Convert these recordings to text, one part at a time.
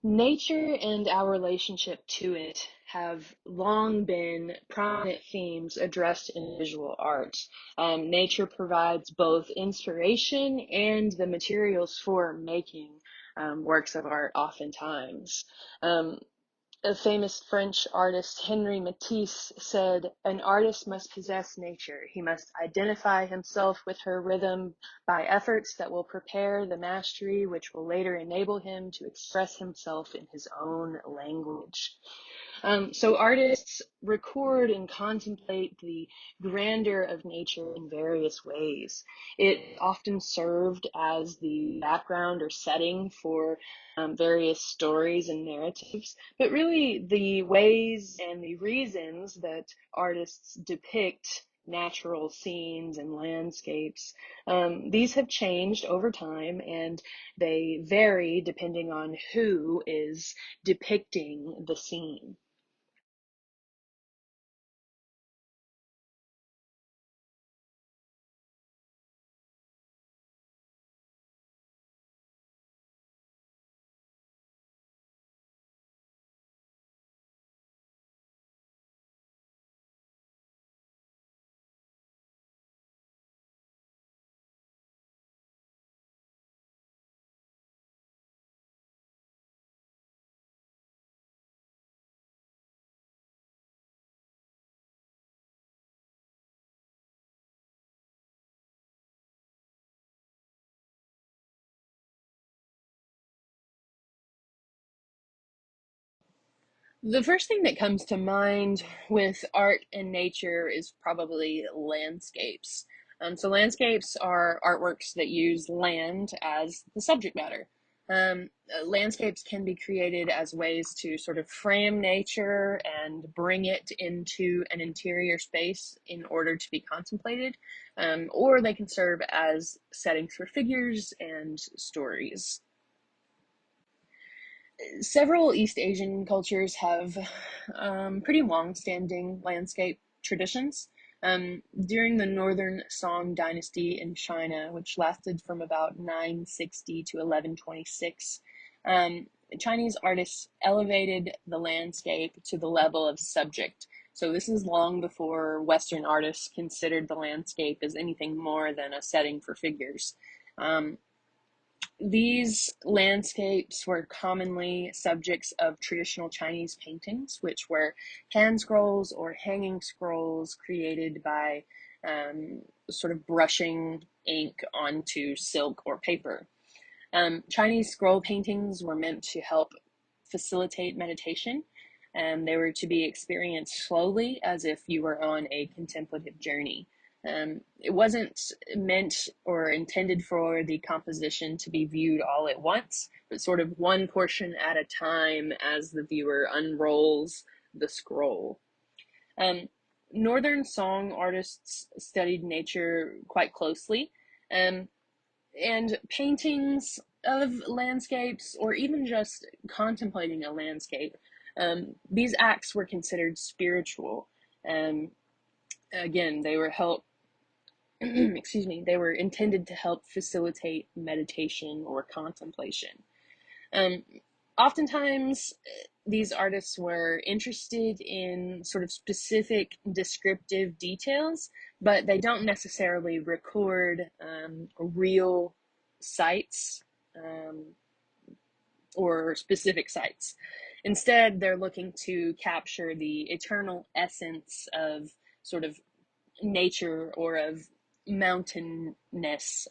Nature and our relationship to it have long been prominent themes addressed in visual art. Nature provides both inspiration and the materials for making works of art oftentimes. Um, a famous French artist, Henri Matisse, said, "An artist must possess nature. He must identify himself with her rhythm by efforts that will prepare the mastery which will later enable him to express himself in his own language." So artists record and contemplate the grandeur of nature in various ways. It often served as the background or setting for various stories and narratives, but really the ways and the reasons that artists depict natural scenes and landscapes, these have changed over time, and they vary depending on who is depicting the scene. The first thing that comes to mind with art and nature is probably landscapes. So landscapes are artworks that use land as the subject matter. Landscapes can be created as ways to sort of frame nature and bring it into an interior space in order to be contemplated, or they can serve as settings for figures and stories. Several East Asian cultures have pretty long-standing landscape traditions. During the Northern Song Dynasty in China, which lasted from about 960 to 1126, Chinese artists elevated the landscape to the level of subject. So this is long before Western artists considered the landscape as anything more than a setting for figures. Um, these landscapes were commonly subjects of traditional Chinese paintings, which were hand scrolls or hanging scrolls created by sort of brushing ink onto silk or paper. Chinese scroll paintings were meant to help facilitate meditation, and they were to be experienced slowly as if you were on a contemplative journey. It wasn't meant or intended for the composition to be viewed all at once, but sort of one portion at a time as the viewer unrolls the scroll. Um, Northern Song artists studied nature quite closely, um, and paintings of landscapes, or even just contemplating a landscape, these acts were considered spiritual. Um, Again, they were help excuse me, they were intended to help facilitate meditation or contemplation. Um, Oftentimes, these artists were interested in sort of specific descriptive details, but they don't necessarily record real sites um, or specific sites. Instead, they're looking to capture the eternal essence of sort of nature or of mountainous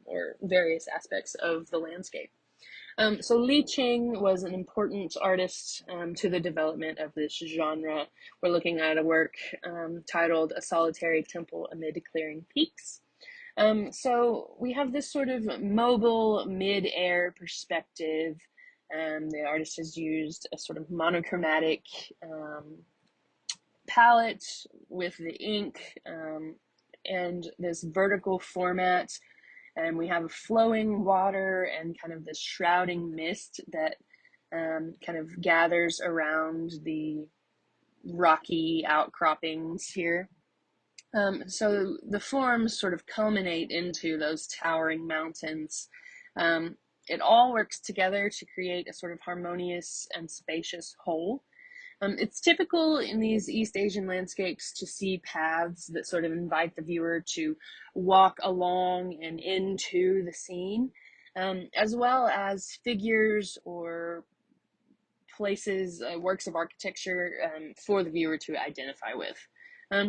or various aspects of the landscape. So Li Qing was an important artist to the development of this genre. We're looking at a work titled A Solitary Temple Amid Clearing Peaks. So we have this sort of mobile mid-air perspective. The artist has used a sort of monochromatic palette with the ink and this vertical format, and we have flowing water and kind of this shrouding mist that kind of gathers around the rocky outcroppings here. So the forms sort of culminate into those towering mountains. Um, It all works together to create a sort of harmonious and spacious whole. It's typical in these East Asian landscapes to see paths that sort of invite the viewer to walk along and into the scene, as well as figures or places, works of architecture for the viewer to identify with.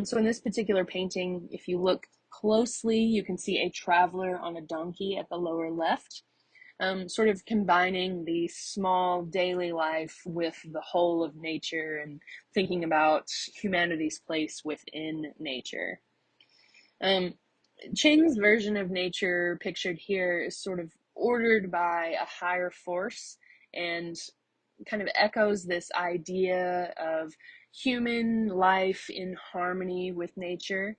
So in this particular painting, if you look closely, you can see a traveler on a donkey at the lower left, sort of combining the small daily life with the whole of nature and thinking about humanity's place within nature. Um, Ching's version of nature pictured here is sort of ordered by a higher force and kind of echoes this idea of human life in harmony with nature.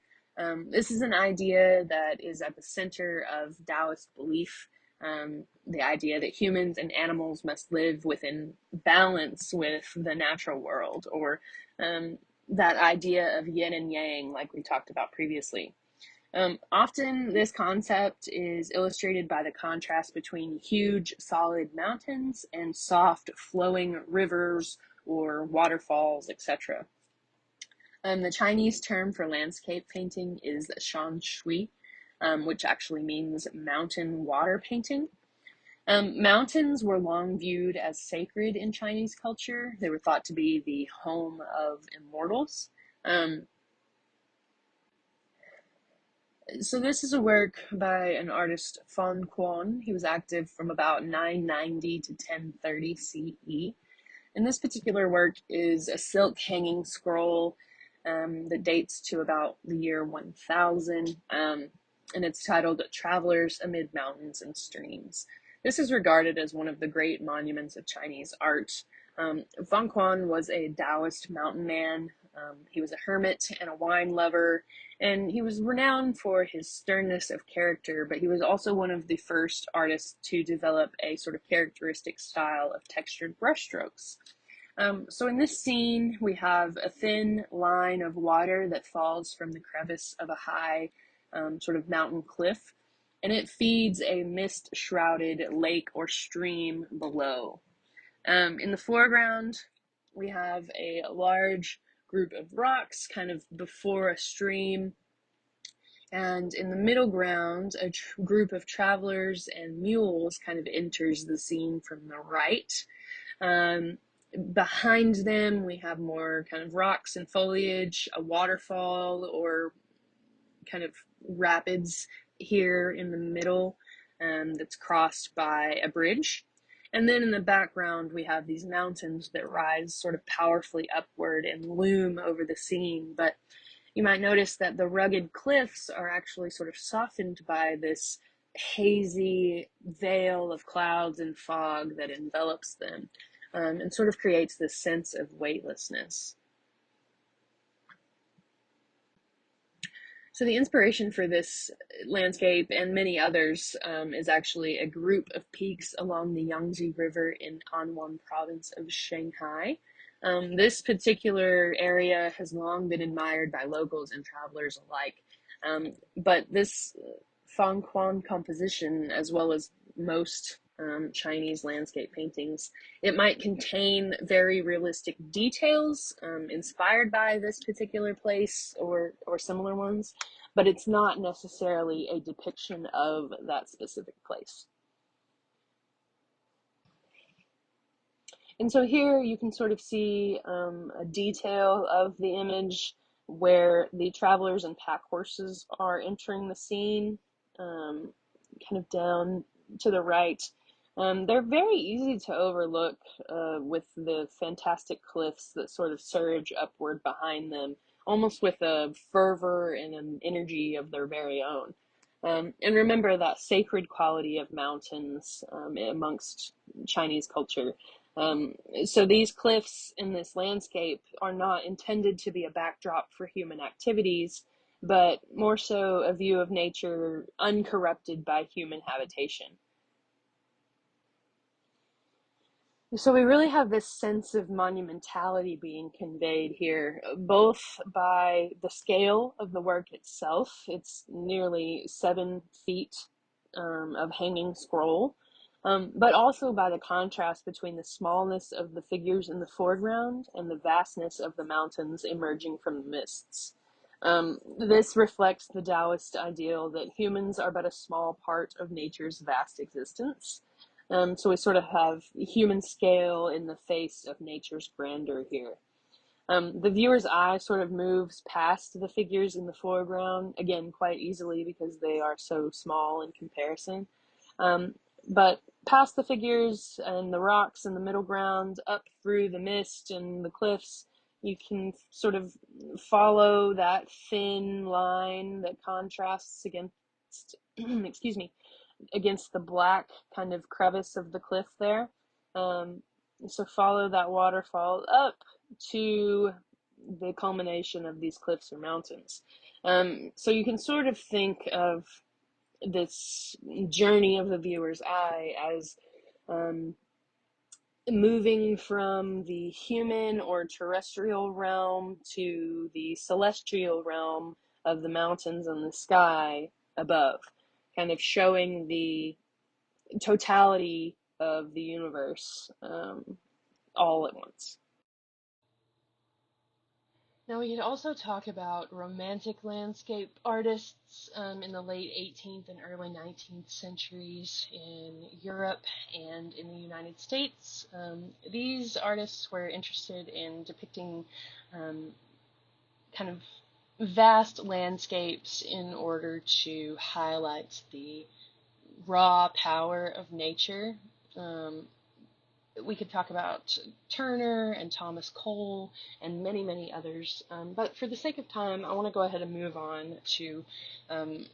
This is an idea that is at the center of Taoist belief. The idea that humans and animals must live within balance with the natural world, or that idea of yin and yang, like we talked about previously. Often, this concept is illustrated by the contrast between huge, solid mountains and soft, flowing rivers or waterfalls, etc. The Chinese term for landscape painting is shan shui, which actually means mountain water painting. Mountains were long viewed as sacred in Chinese culture. They were thought to be the home of immortals. Um, So this is a work by an artist, Fan Quan. He was active from about 990 to 1030 CE. And this particular work is a silk hanging scroll that dates to about the year 1000, and it's titled Travelers Amid Mountains and Streams. This is regarded as one of the great monuments of Chinese art. Fan Quan was a Taoist mountain man. He was a hermit and a wine lover, and he was renowned for his sternness of character, but he was also one of the first artists to develop a sort of characteristic style of textured brushstrokes. So in this scene, we have a thin line of water that falls from the crevice of a high sort of mountain cliff, and it feeds a mist-shrouded lake or stream below. In the foreground, we have a large group of rocks kind of before a stream, and in the middle ground, a group of travelers and mules kind of enters the scene from the right. Um, Behind them, we have more kind of rocks and foliage, a waterfall or kind of rapids here in the middle that's crossed by a bridge. And then in the background, we have these mountains that rise sort of powerfully upward and loom over the scene. But you might notice that the rugged cliffs are actually sort of softened by this hazy veil of clouds and fog that envelops them, and sort of creates this sense of weightlessness. So the inspiration for this landscape and many others is actually a group of peaks along the Yangtze River in Anwan province of Shanghai. This particular area has long been admired by locals and travelers alike. But this Fang Quan composition, as well as most Chinese landscape paintings, it might contain very realistic details inspired by this particular place or similar ones, but it's not necessarily a depiction of that specific place. And so here you can sort of see a detail of the image where the travelers and pack horses are entering the scene, kind of down to the right. They're very easy to overlook with the fantastic cliffs that sort of surge upward behind them, almost with a fervor and an energy of their very own. And remember that sacred quality of mountains amongst Chinese culture. So these cliffs in this landscape are not intended to be a backdrop for human activities, but more so a view of nature uncorrupted by human habitation. So we really have this sense of monumentality being conveyed here, both by the scale of the work itself. It's nearly 7 feet of hanging scroll. but also by the contrast between the smallness of the figures in the foreground and the vastness of the mountains emerging from the mists. This reflects the Taoist ideal that humans are but a small part of nature's vast existence. So we sort of have human scale in the face of nature's grandeur here. The viewer's eye sort of moves past the figures in the foreground, again, quite easily because they are so small in comparison. Um, but past the figures and the rocks in the middle ground, up through the mist and the cliffs, you can sort of follow that thin line that contrasts against, excuse me, against the black kind of crevice of the cliff there. Um, so follow that waterfall up to the culmination of these cliffs or mountains. So you can sort of think of this journey of the viewer's eye as um, moving from the human or terrestrial realm to the celestial realm of the mountains and the sky above, kind of showing the totality of the universe all at once. Now, we could also talk about romantic landscape artists in the late 18th and early 19th centuries in Europe and in the United States. These artists were interested in depicting um, kind of vast landscapes in order to highlight the raw power of nature. Um, we could talk about Turner and Thomas Cole and many, many others. But for the sake of time, I want to go ahead and move on to um,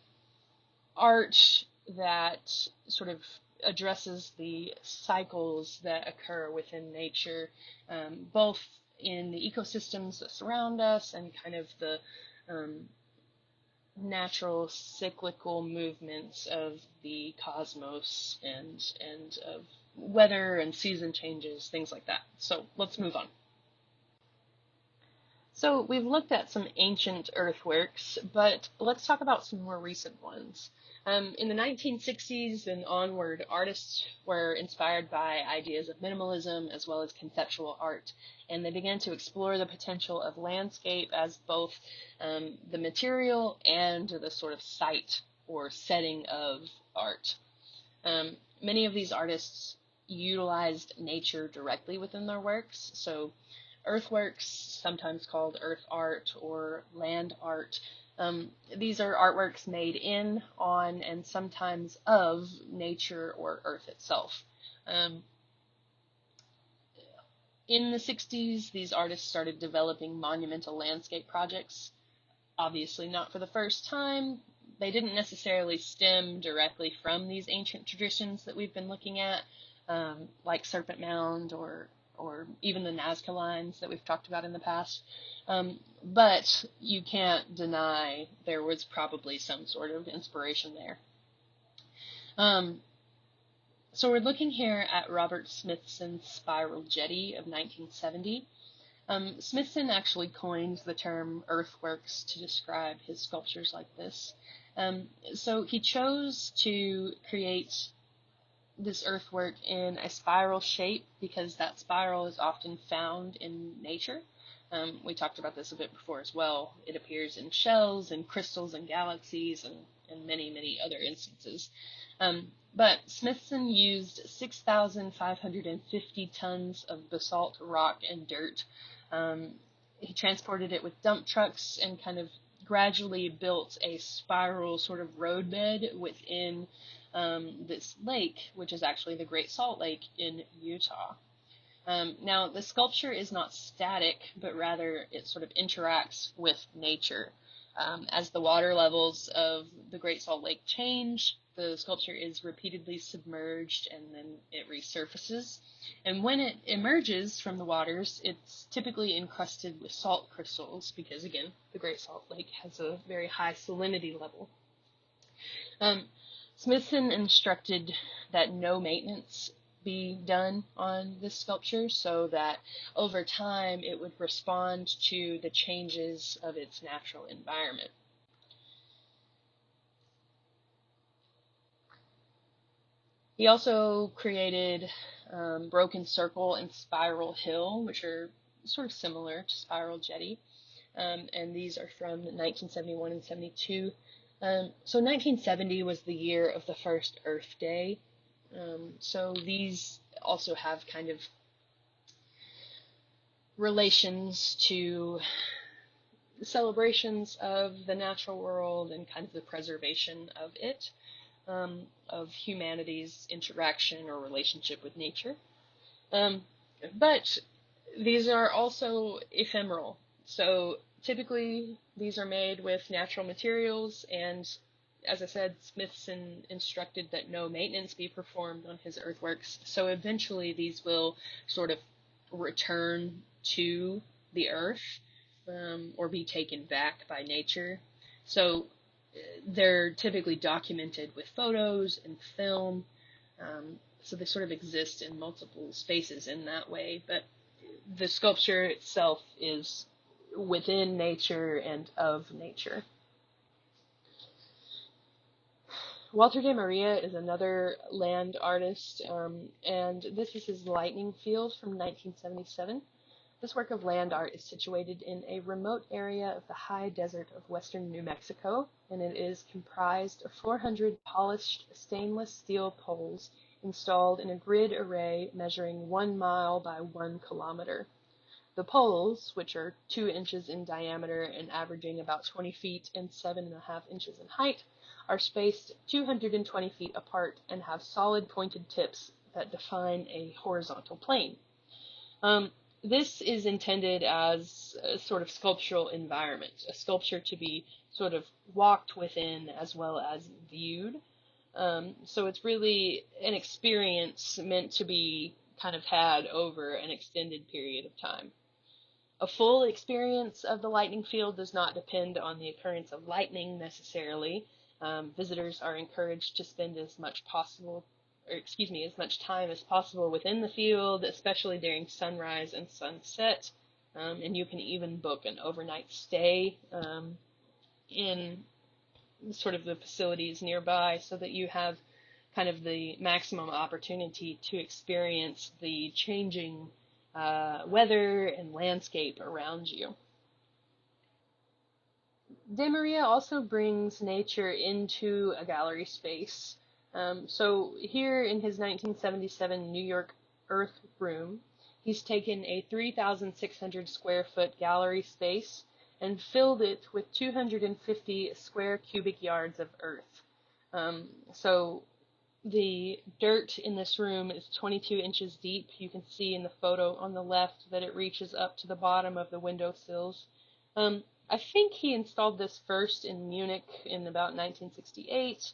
art that sort of addresses the cycles that occur within nature, both in the ecosystems that surround us and kind of the um, natural cyclical movements of the cosmos and of weather and season changes, things like that. So let's move on. So we've looked at some ancient earthworks, but let's talk about some more recent ones. In the 1960s and onward, artists were inspired by ideas of minimalism as well as conceptual art, and they began to explore the potential of landscape as both the material and the sort of site or setting of art. Many of these artists utilized nature directly within their works, so earthworks, sometimes called earth art or land art. These are artworks made in, on, and sometimes of nature or earth itself. Um, in the 60s, these artists started developing monumental landscape projects. Obviously, not for the first time. They didn't necessarily stem directly from these ancient traditions that we've been looking at, like Serpent Mound or even the Nazca lines that we've talked about in the past. But you can't deny there was probably some sort of inspiration there. Um, so we're looking here at Robert Smithson's Spiral Jetty of 1970. Smithson actually coined the term earthworks to describe his sculptures like this. So he chose to create this earthwork in a spiral shape because that spiral is often found in nature. We talked about this a bit before as well. It appears in shells and crystals and galaxies and many, many other instances. But Smithson used 6,550 tons of basalt rock and dirt. He transported it with dump trucks and kind of gradually built a spiral sort of roadbed within this lake, which is actually the Great Salt Lake in Utah. Now, the sculpture is not static, but rather it sort of interacts with nature. As the water levels of the Great Salt Lake change, the sculpture is repeatedly submerged and then it resurfaces. And when it emerges from the waters, it's typically encrusted with salt crystals because, again, the Great Salt Lake has a very high salinity level. Smithson instructed that no maintenance be done on this sculpture so that over time it would respond to the changes of its natural environment. He also created Broken Circle and Spiral Hill, which are sort of similar to Spiral Jetty, and these are from 1971 and 72. So 1970 was the year of the first Earth Day. So these also have kind of relations to celebrations of the natural world and kind of the preservation of it, of humanity's interaction or relationship with nature. Um, but these are also ephemeral. So typically these are made with natural materials, and as I said, Smithson instructed that no maintenance be performed on his earthworks. So eventually these will sort of return to the earth, or be taken back by nature. So they're typically documented with photos and film. So they sort of exist in multiple spaces in that way. But the sculpture itself is within nature and of nature. Walter de Maria is another land artist, and this is his Lightning Field from 1977. This work of land art is situated in a remote area of the high desert of western New Mexico, and it is comprised of 400 polished stainless steel poles installed in a grid array measuring 1 mile by 1 kilometer. The poles, which are 2 inches in diameter and averaging about 20 feet and 7.5 inches in height, are spaced 220 feet apart and have solid pointed tips that define a horizontal plane. This is intended as a sort of sculptural environment, a sculpture to be sort of walked within as well as viewed. So it's really an experience meant to be kind of had over an extended period of time. A full experience of the lightning field does not depend on the occurrence of lightning necessarily. Visitors are encouraged to spend as much time as possible within the field, especially during sunrise and sunset. And you can even book an overnight stay in sort of the facilities nearby so that you have kind of the maximum opportunity to experience the changing weather and landscape around you. De Maria also brings nature into a gallery space. So here in his 1977 New York Earth Room, he's taken a 3,600 square foot gallery space and filled it with 250 square cubic yards of earth. So the dirt in this room is 22 inches deep. You can see in the photo on the left that it reaches up to the bottom of the window sills. I think he installed this first in Munich in about 1968,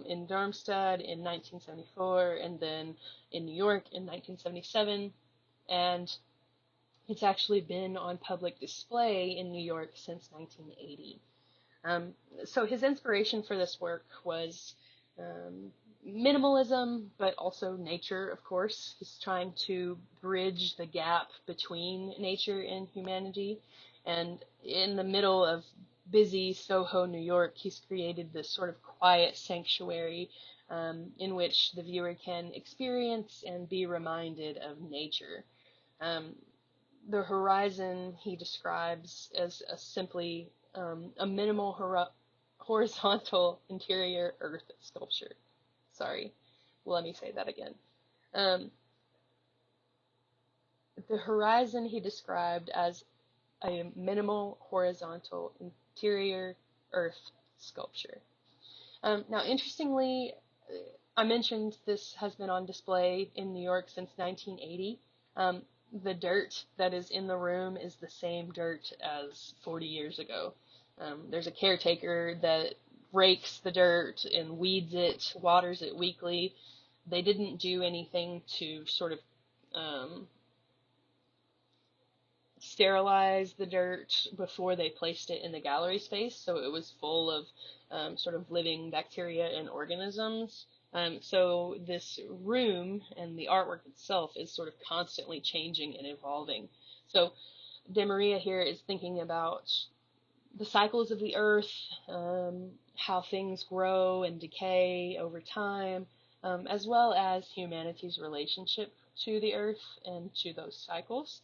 in Darmstadt in 1974, and then in New York in 1977. And it's actually been on public display in New York since 1980. So his inspiration for this work was minimalism, but also nature, of course. He's trying to bridge the gap between nature and humanity. And in the middle of busy Soho, New York, he's created this sort of quiet sanctuary in which the viewer can experience and be reminded of nature. Um, the horizon he describes as simply a minimal horizontal interior earth sculpture. Sorry, let me say that again. Um, the horizon he described as a minimal horizontal interior earth sculpture. Now, interestingly, I mentioned this has been on display in New York since 1980. The dirt that is in the room is the same dirt as 40 years ago. There's a caretaker that rakes the dirt and weeds it, waters it weekly. They didn't do anything to sort of sterilize the dirt before they placed it in the gallery space, so it was full of sort of living bacteria and organisms. So this room and the artwork itself is sort of constantly changing and evolving. So De Maria here is thinking about the cycles of the earth, how things grow and decay over time, as well as humanity's relationship to the earth and to those cycles.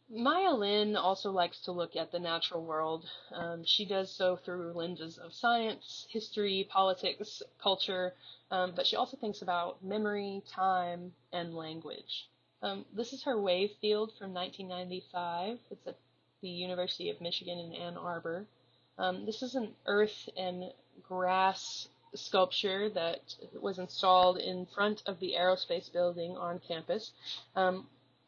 Maya Lin also likes to look at the natural world. She does so through lenses of science, history, politics, culture, but she also thinks about memory, time, and language. This is her wave field from 1995. It's at the University of Michigan in Ann Arbor. This is an earth and grass sculpture that was installed in front of the aerospace building on campus.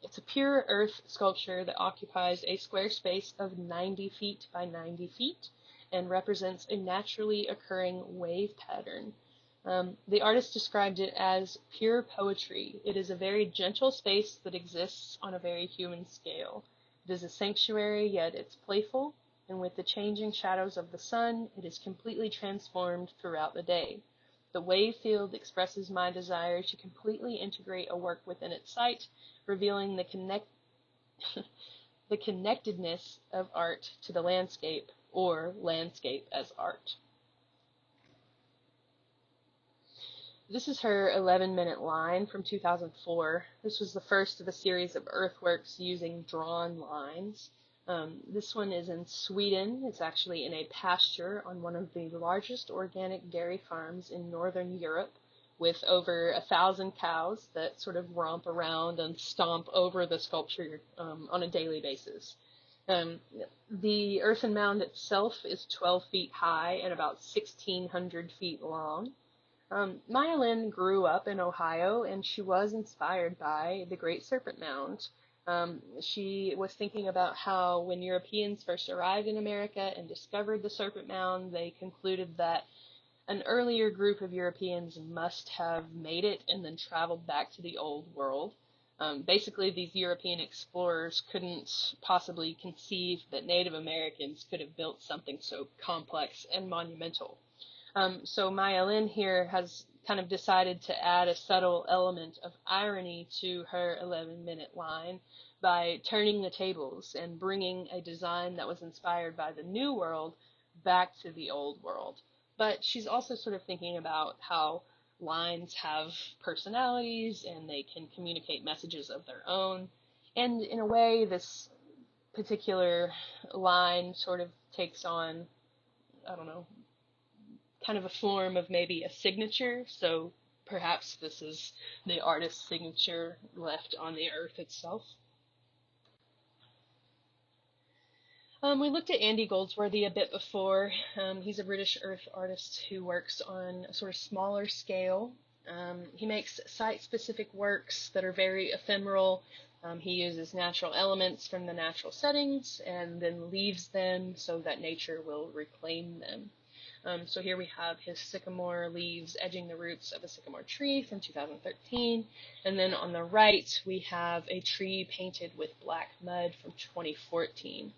It's a pure earth sculpture that occupies a square space of 90 feet by 90 feet and represents a naturally occurring wave pattern. The artist described it as pure poetry. It is a very gentle space that exists on a very human scale. It is a sanctuary, yet it's playful, and with the changing shadows of the sun, it is completely transformed throughout the day. The wave field expresses my desire to completely integrate a work within its site, revealing the connectedness of art to the landscape, or landscape as art. This is her 11-minute line from 2004. This was the first of a series of earthworks using drawn lines. This one is in Sweden. It's actually in a pasture on one of the largest organic dairy farms in Northern Europe, with over 1,000 cows that sort of romp around and stomp over the sculpture on a daily basis. The earthen mound itself is 12 feet high and about 1,600 feet long. Maya Lin grew up in Ohio, and she was inspired by the Great Serpent Mound. She was thinking about how when Europeans first arrived in America and discovered the Serpent Mound, they concluded that an earlier group of Europeans must have made it and then traveled back to the Old World. Basically, these European explorers couldn't possibly conceive that Native Americans could have built something so complex and monumental. So Maya Lin here has kind of decided to add a subtle element of irony to her 11-minute line by turning the tables and bringing a design that was inspired by the New World back to the Old World. But she's also sort of thinking about how lines have personalities and they can communicate messages of their own. And in a way, this particular line sort of takes on, I don't know, kind of a form of maybe a signature. So perhaps this is the artist's signature left on the earth itself. We looked at Andy Goldsworthy a bit before. He's a British earth artist who works on a sort of smaller scale. He makes site-specific works that are very ephemeral. He uses natural elements from the natural settings and then leaves them so that nature will reclaim them. So here we have his sycamore leaves edging the roots of a sycamore tree from 2013. And then on the right, we have a tree painted with black mud from 2014.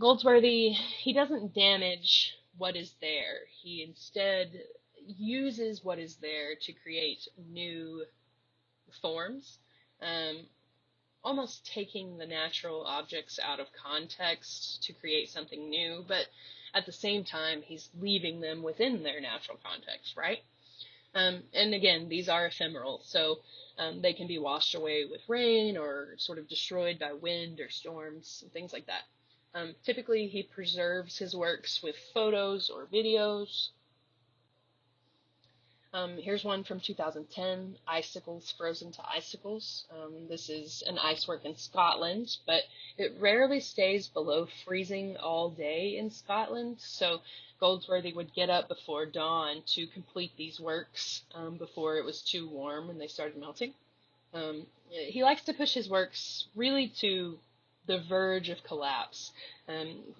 Goldsworthy, he doesn't damage what is there. He instead uses what is there to create new forms, almost taking the natural objects out of context to create something new, but at the same time, he's leaving them within their natural context, right? And again, these are ephemeral, so they can be washed away with rain or sort of destroyed by wind or storms, and things like that. Typically, he preserves his works with photos or videos. Here's one from 2010, Icicles Frozen to Icicles. This is an icework in Scotland, but it rarely stays below freezing all day in Scotland, so Goldsworthy would get up before dawn to complete these works before it was too warm and they started melting. He likes to push his works really to the verge of collapse,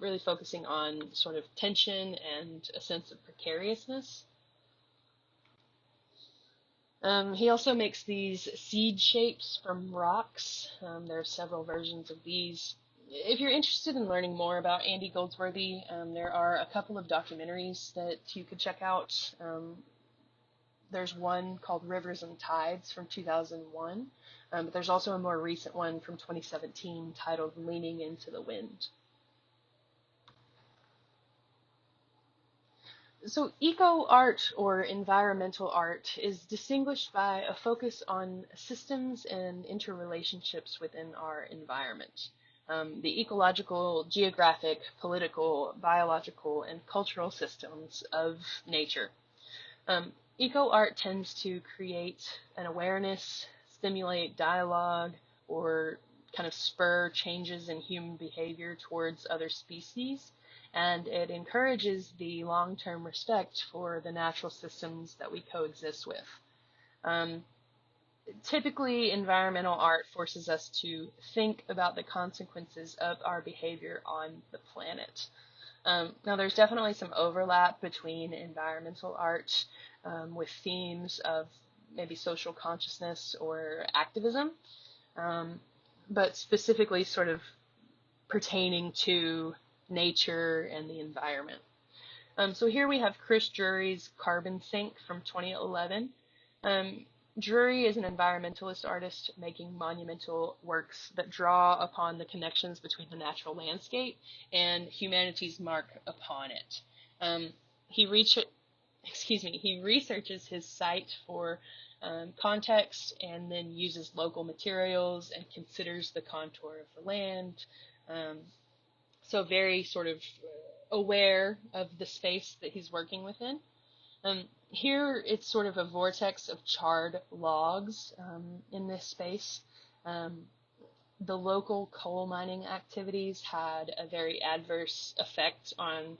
really focusing on sort of tension and a sense of precariousness. He also makes these seed shapes from rocks. There are several versions of these. If you're interested in learning more about Andy Goldsworthy, there are a couple of documentaries that you could check out. There's one called Rivers and Tides from 2001, but there's also a more recent one from 2017 titled Leaning into the Wind. So, eco art or environmental art is distinguished by a focus on systems and interrelationships within our environment. The ecological, geographic, political, biological, and cultural systems of nature. Um, Eco art tends to create an awareness, stimulate dialogue, or kind of spur changes in human behavior towards other species, and it encourages the long term respect for the natural systems that we coexist with. Um, Typically, environmental art forces us to think about the consequences of our behavior on the planet. Now, there's definitely some overlap between environmental art with themes of maybe social consciousness or activism, um, but specifically sort of pertaining to nature and the environment. So here we have Chris Drury's Carbon Sink from 2011. Um, Drury is an environmentalist artist making monumental works that draw upon the connections between the natural landscape and humanity's mark upon it. Um, he reach, he researches his site for context and then uses local materials and considers the contour of the land. Um, so very sort of aware of the space that he's working within. Here it's sort of a vortex of charred logs in this space. Um, the local coal mining activities had a very adverse effect on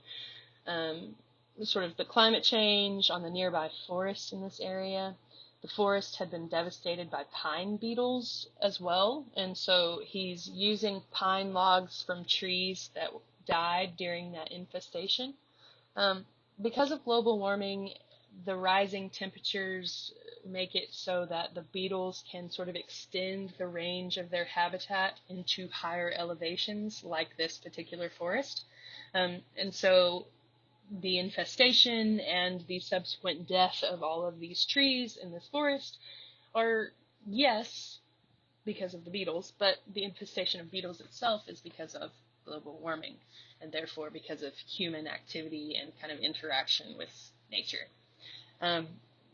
um, sort of the climate change, on the nearby forest in this area. The forest had been devastated by pine beetles as well, and so he's using pine logs from trees that died during that infestation. Um, because of global warming, the rising temperatures make it so that the beetles can sort of extend the range of their habitat into higher elevations, like this particular forest. And so the infestation and the subsequent death of all of these trees in this forest are, yes, because of the beetles, but the infestation of beetles itself is because of global warming, and therefore because of human activity and kind of interaction with nature. Um,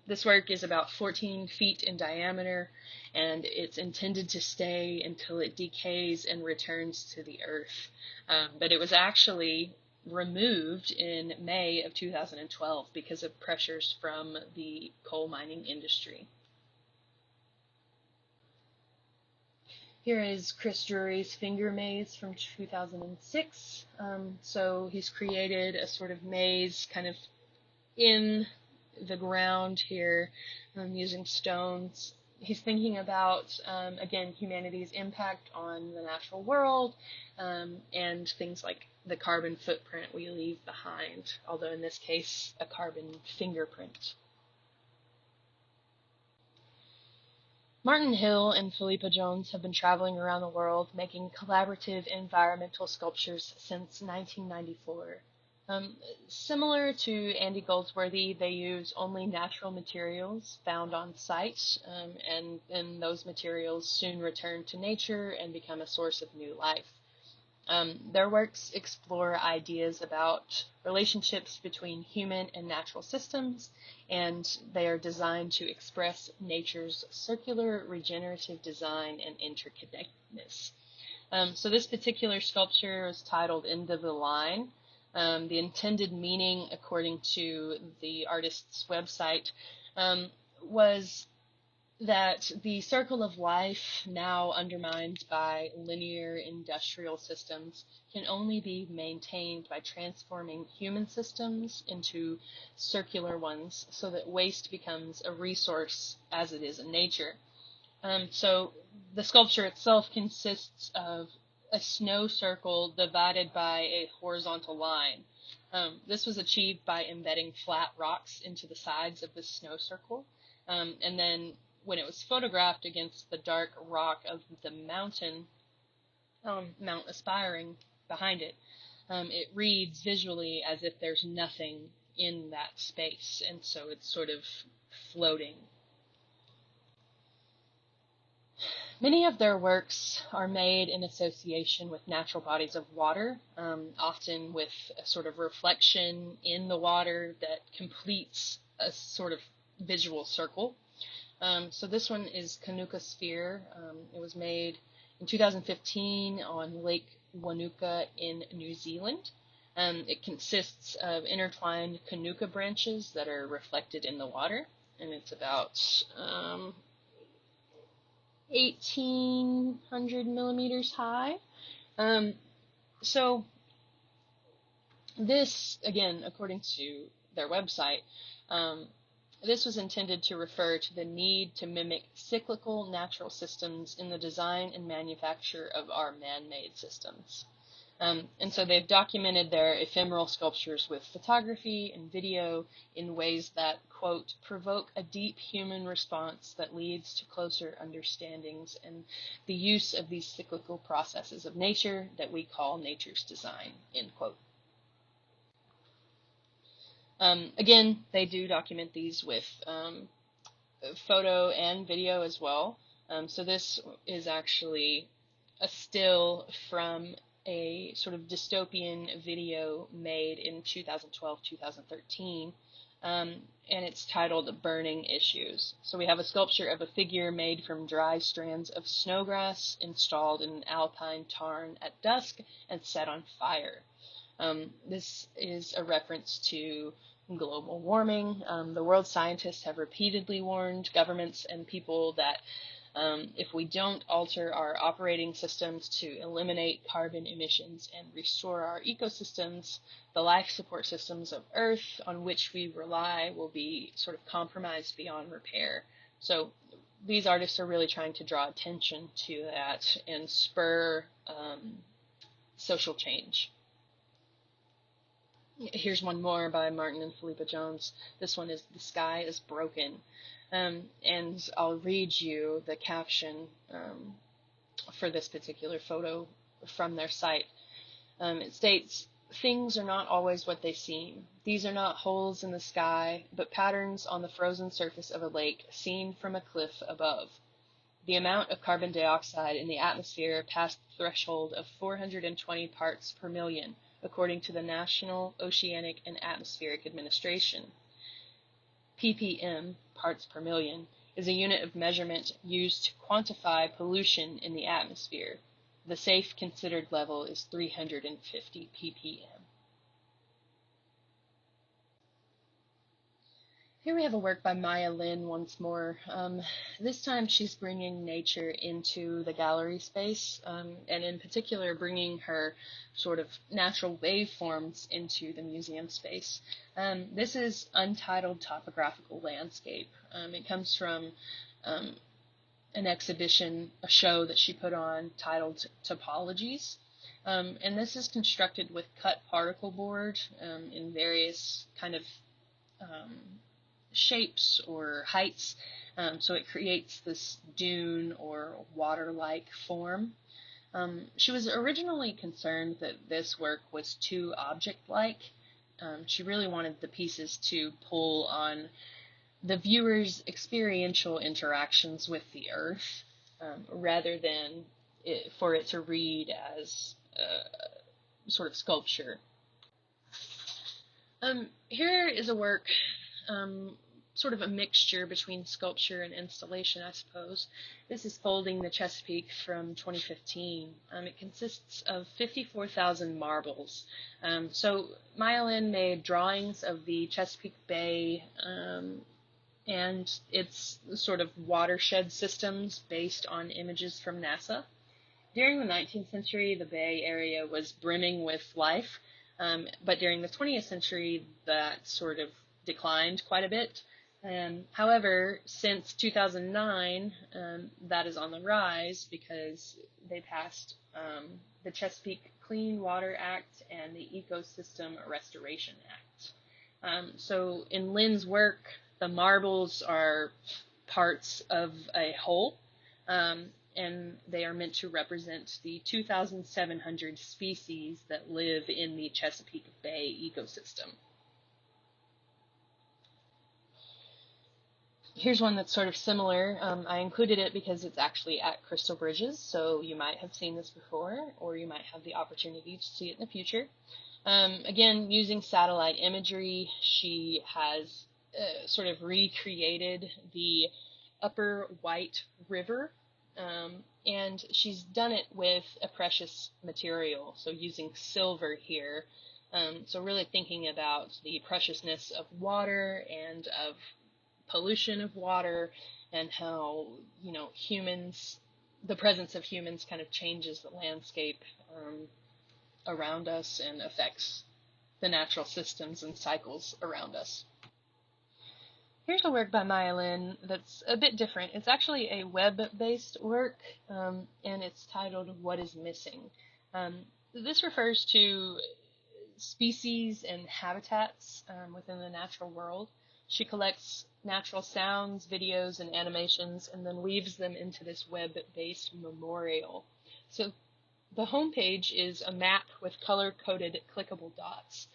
this work is about 14 feet in diameter, and it's intended to stay until it decays and returns to the earth. But it was actually removed in May of 2012 because of pressures from the coal mining industry. Here is Chris Drury's Finger Maze from 2006. So he's created a sort of maze kind of in the ground here using stones. He's thinking about, again, humanity's impact on the natural world and things like the carbon footprint we leave behind, although in this case, a carbon fingerprint. Martin Hill and Philippa Jones have been traveling around the world making collaborative environmental sculptures since 1994. Similar to Andy Goldsworthy, they use only natural materials found on site, and those materials soon return to nature and become a source of new life. Their works explore ideas about relationships between human and natural systems, and they are designed to express nature's circular regenerative design and interconnectedness. So this particular sculpture is titled End of the Line. The intended meaning, according to the artist's website, was that the circle of life, now undermined by linear industrial systems, can only be maintained by transforming human systems into circular ones so that waste becomes a resource as it is in nature. So the sculpture itself consists of a snow circle divided by a horizontal line. This was achieved by embedding flat rocks into the sides of the snow circle, and then when it was photographed against the dark rock of the mountain, Mount Aspiring, behind it, it reads visually as if there's nothing in that space, and so it's sort of floating. Many of their works are made in association with natural bodies of water, often with a sort of reflection in the water that completes a sort of visual circle. So this one is Kanuka Sphere. It was made in 2015 on Lake Wanuka in New Zealand. It consists of intertwined Kanuka branches that are reflected in the water, and it's about 1,800 millimeters high. So this, again, according to their website, this was intended to refer to the need to mimic cyclical natural systems in the design and manufacture of our man-made systems. And so they've documented their ephemeral sculptures with photography and video in ways that, quote, provoke a deep human response that leads to closer understandings and the use of these cyclical processes of nature that we call nature's design, end quote. Again, they do document these with photo and video as well. So this is actually a still from a sort of dystopian video made in 2012-2013, and it's titled Burning Issues. So we have a sculpture of a figure made from dry strands of snowgrass installed in an alpine tarn at dusk and set on fire. This is a reference to global warming. The world scientists have repeatedly warned governments and people that if we don't alter our operating systems to eliminate carbon emissions and restore our ecosystems, the life support systems of Earth on which we rely will be sort of compromised beyond repair. So these artists are really trying to draw attention to that and spur social change. Here's one more by Martin and Philippa Jones. This one is The Sky is Broken. And I'll read you the caption for this particular photo from their site. It states, "Things are not always what they seem. These are not holes in the sky, but patterns on the frozen surface of a lake seen from a cliff above. The amount of carbon dioxide in the atmosphere passed the threshold of 420 parts per million, according to the National Oceanic and Atmospheric Administration. ppm, parts per million, is a unit of measurement used to quantify pollution in the atmosphere. The safe considered level is 350 ppm. Here we have a work by Maya Lin once more. This time she's bringing nature into the gallery space, and in particular bringing her sort of natural waveforms into the museum space. This is Untitled Topographical Landscape. It comes from an exhibition, a show that she put on titled Topologies. And this is constructed with cut particle board in various kind of shapes or heights, so it creates this dune or water-like form. She was originally concerned that this work was too object-like. She really wanted the pieces to pull on the viewer's experiential interactions with the earth, rather than for it to read as sort of sculpture. Here is a work sort of a mixture between sculpture and installation, I suppose. This is Folding the Chesapeake from 2015. It consists of 54,000 marbles. So Maya Lin made drawings of the Chesapeake Bay and its sort of watershed systems based on images from NASA. During the 19th century, the Bay Area was brimming with life, but during the 20th century, that sort of declined quite a bit. However, since 2009, that is on the rise because they passed the Chesapeake Clean Water Act and the Ecosystem Restoration Act. So in Lin's work, the marbles are parts of a whole, and they are meant to represent the 2,700 species that live in the Chesapeake Bay ecosystem. Here's one that's sort of similar. I included it because it's actually at Crystal Bridges, so you might have seen this before, or you might have the opportunity to see it in the future. Again, using satellite imagery, she has sort of recreated the Upper White River, and she's done it with a precious material, so using silver here. So really thinking about the preciousness of water and of pollution of water, and how, humans, the presence of humans kind of changes the landscape around us and affects the natural systems and cycles around us. Here's a work by Maya Lin that's a bit different. It's actually a web-based work, and it's titled What is Missing? This refers to species and habitats within the natural world. She collects natural sounds, videos, and animations, and then weaves them into this web-based memorial. So the homepage is a map with color-coded clickable dots.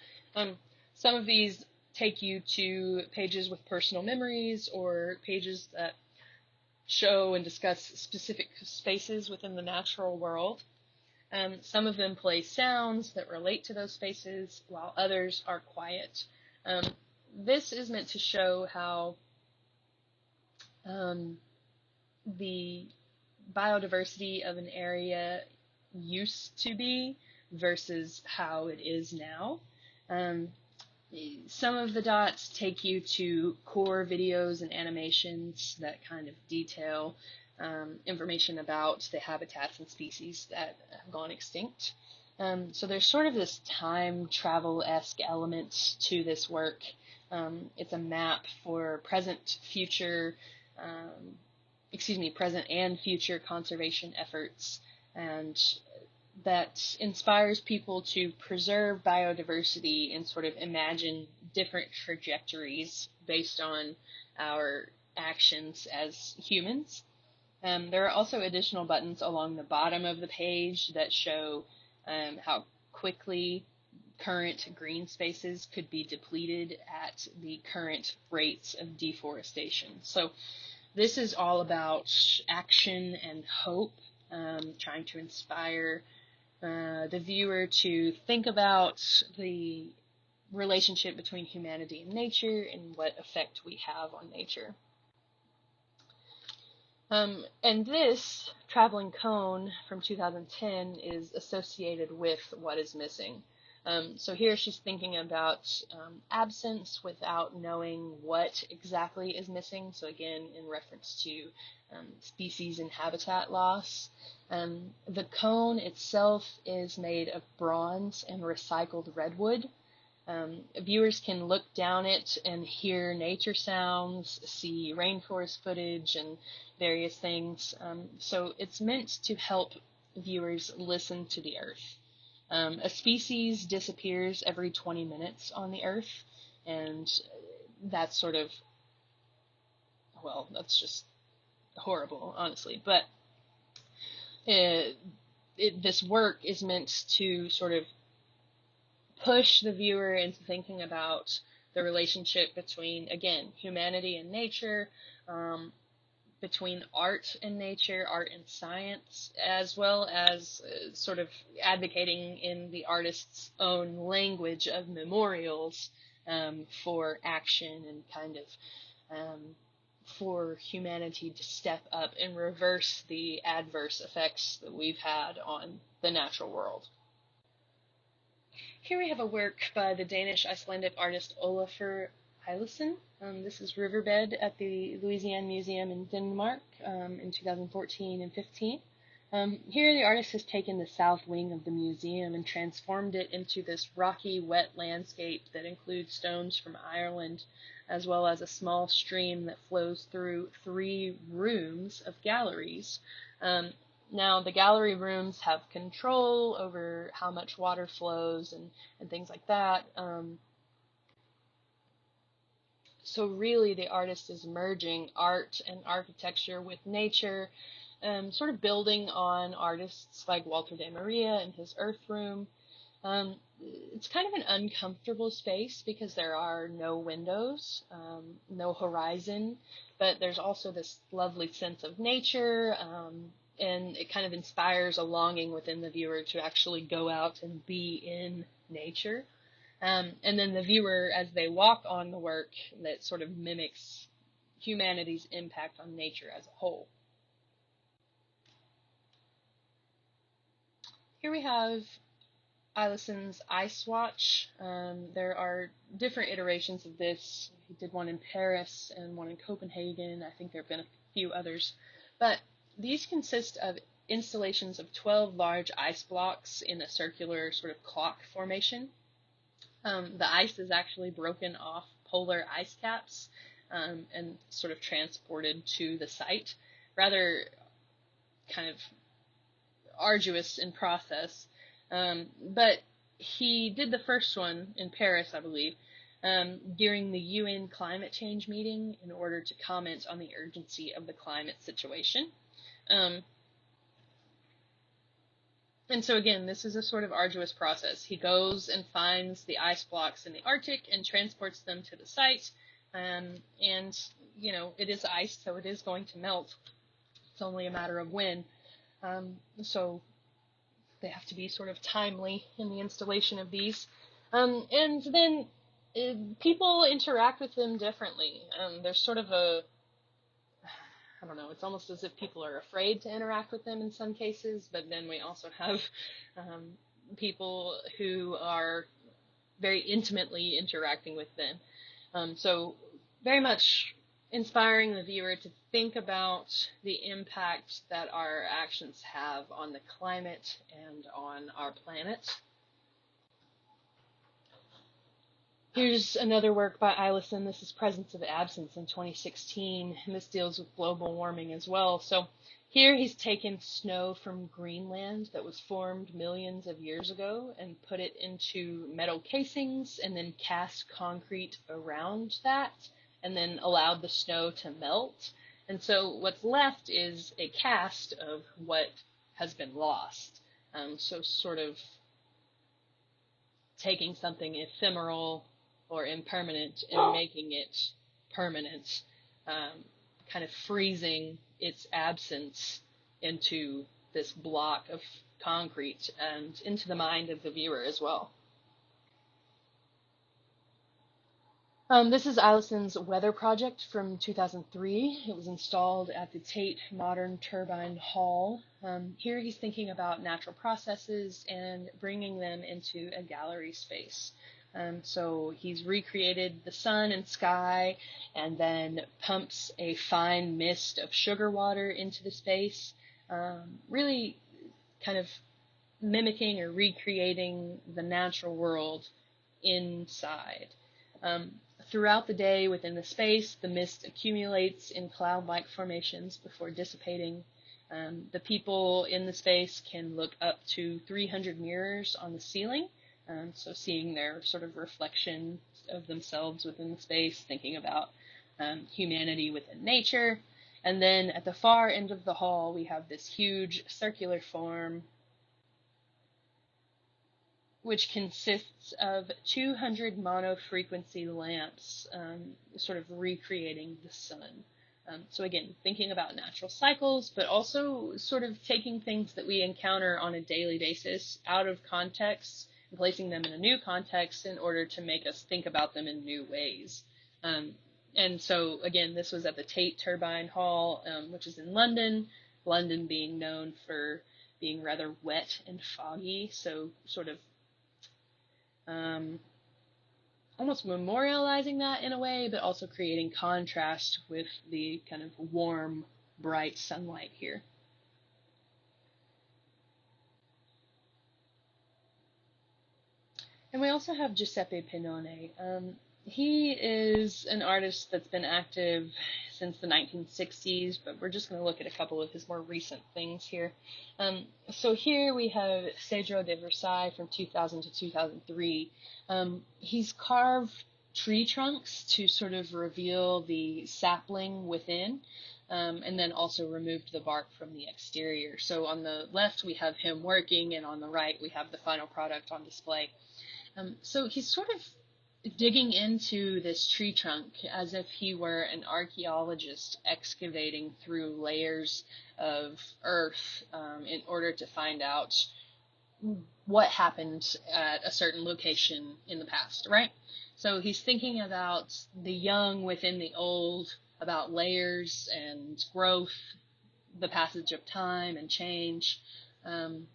Some of these take you to pages with personal memories or pages that show and discuss specific spaces within the natural world. Some of them play sounds that relate to those spaces, while others are quiet. This is meant to show how the biodiversity of an area used to be versus how it is now. Some of the dots take you to core videos and animations that kind of detail information about the habitats and species that have gone extinct. So there's sort of this time travel-esque element to this work. It's a map for present and future conservation efforts, and that inspires people to preserve biodiversity and sort of imagine different trajectories based on our actions as humans. There are also additional buttons along the bottom of the page that show how quickly current green spaces could be depleted at the current rates of deforestation. So this is all about action and hope, trying to inspire the viewer to think about the relationship between humanity and nature and what effect we have on nature. And this traveling cone from 2010 is associated with What is Missing. So here she's thinking about absence without knowing what exactly is missing. So again, in reference to species and habitat loss. The cone itself is made of bronze and recycled redwood. Viewers can look down it and hear nature sounds, see rainforest footage, and various things. So it's meant to help viewers listen to the earth. A species disappears every 20 minutes on the earth, and that's sort of, well, that's just horrible, honestly. But this work is meant to sort of push the viewer into thinking about the relationship between, again, humanity and nature, between art and nature, art and science, as well as sort of advocating in the artist's own language of memorials for action and kind of for humanity to step up and reverse the adverse effects that we've had on the natural world. Here we have a work by the Danish-Icelandic artist Olafur Eliasson. This is Riverbed at the Louisiana Museum in Denmark in 2014 and 15. Here the artist has taken the south wing of the museum and transformed it into this rocky, wet landscape that includes stones from Ireland, as well as a small stream that flows through 3 rooms of galleries. Now, the gallery rooms have control over how much water flows and things like that. So really, the artist is merging art and architecture with nature, sort of building on artists like Walter de Maria and his Earth Room. it's kind of an uncomfortable space because there are no windows, no horizon, but there's also this lovely sense of nature, and it kind of inspires a longing within the viewer to actually go out and be in nature. And then the viewer, as they walk on the work, that sort of mimics humanity's impact on nature as a whole. Here we have Eilison's Ice Watch. There are different iterations of this. He did one in Paris and one in Copenhagen. I think there have been a few others. But these consist of installations of 12 large ice blocks in a circular sort of clock formation. The ice is actually broken off polar ice caps and sort of transported to the site. Rather kind of arduous in process. But he did the first one in Paris, I believe, during the UN climate change meeting in order to comment on the urgency of the climate situation. And so again, this is a sort of arduous process. He goes and finds the ice blocks in the Arctic and transports them to the site. And, you know, it is ice, so it is going to melt. It's only a matter of when. So they have to be sort of timely in the installation of these. And then people interact with them differently. There's sort of I don't know, it's almost as if people are afraid to interact with them in some cases, but then we also have people who are very intimately interacting with them. So very much inspiring the viewer to think about the impact that our actions have on the climate and on our planet. Here's another work by Eilison. This is Presence of Absence in 2016, and this deals with global warming as well. So here he's taken snow from Greenland that was formed millions of years ago and put it into metal casings and then cast concrete around that and then allowed the snow to melt. And so what's left is a cast of what has been lost. So sort of taking something ephemeral or impermanent and making it permanent, kind of freezing its absence into this block of concrete and into the mind of the viewer as well. This is Eilison's Weather Project from 2003. It was installed at the Tate Modern Turbine Hall. Here he's thinking about natural processes and bringing them into a gallery space. So he's recreated the sun and sky and then pumps a fine mist of sugar water into the space, really kind of mimicking or recreating the natural world inside. Throughout the day within the space, the mist accumulates in cloud-like formations before dissipating. The people in the space can look up to 300 mirrors on the ceiling, so seeing their sort of reflection of themselves within the space, thinking about humanity within nature. And then at the far end of the hall, we have this huge circular form which consists of 200 monofrequency lamps, sort of recreating the sun. So again, thinking about natural cycles, but also sort of taking things that we encounter on a daily basis out of context and placing them in a new context in order to make us think about them in new ways. And so again, this was at the Tate Turbine Hall, which is in London, London being known for being rather wet and foggy, so sort of almost memorializing that in a way, but also creating contrast with the kind of warm, bright sunlight here. And we also have Giuseppe Pinone. He is an artist that's been active since the 1960s, but we're just going to look at a couple of his more recent things here. So here we have Cedro de Versailles from 2000 to 2003. He's carved tree trunks to sort of reveal the sapling within, and then also removed the bark from the exterior. So on the left we have him working, and on the right we have the final product on display. So he's sort of digging into this tree trunk as if he were an archaeologist excavating through layers of earth in order to find out what happened at a certain location in the past, right? So he's thinking about the young within the old, about layers and growth, the passage of time and change. Um,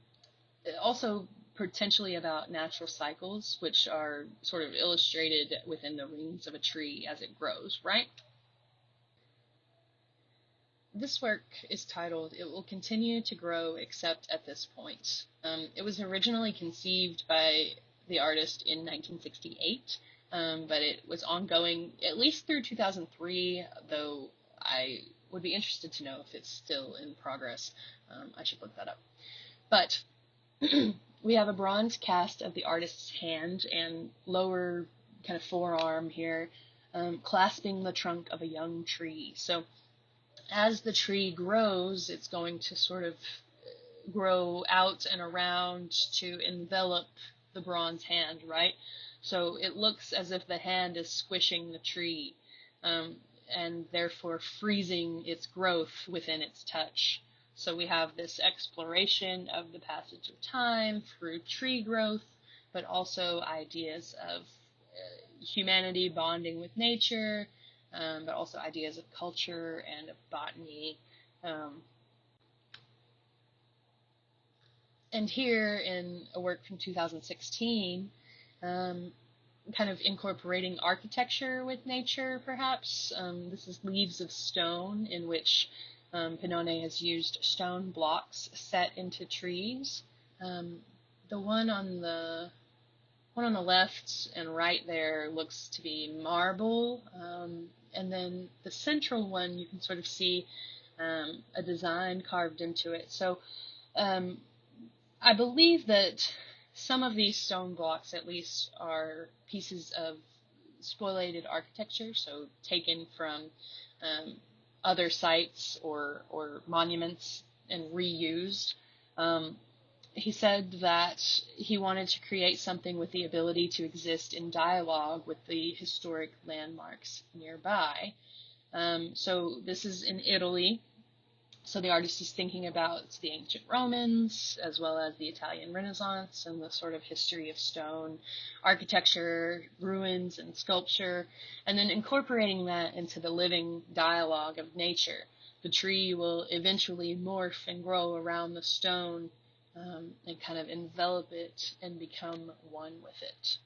Also, potentially about natural cycles, which are sort of illustrated within the rings of a tree as it grows, right? This work is titled "It Will Continue to Grow Except at This Point." It was originally conceived by the artist in 1968, but it was ongoing at least through 2003, though I would be interested to know if it's still in progress. I should look that up. But we have a bronze cast of the artist's hand and lower kind of forearm here, clasping the trunk of a young tree. So as the tree grows, it's going to sort of grow out and around to envelop the bronze hand, right? So it looks as if the hand is squishing the tree, um, and therefore freezing its growth within its touch. So we have this exploration of the passage of time through tree growth, but also ideas of humanity bonding with nature, but also ideas of culture and of botany. Um, and here in a work from 2016, um, kind of incorporating architecture with nature, perhaps. This is Leaves of Stone, in which Pannone has used stone blocks set into trees. Um, the one on the left and right there looks to be marble, and then the central one you can sort of see a design carved into it. So um, I believe that some of these stone blocks, at least, are pieces of spoliated architecture, so taken from um, other sites or monuments and reused. Um, he said that he wanted to create something with the ability to exist in dialogue with the historic landmarks nearby. So this is in Italy. So the artist is thinking about the ancient Romans as well as the Italian Renaissance and the sort of history of stone architecture, ruins, and sculpture, and then incorporating that into the living dialogue of nature. The tree will eventually morph and grow around the stone and kind of envelop it and become one with it.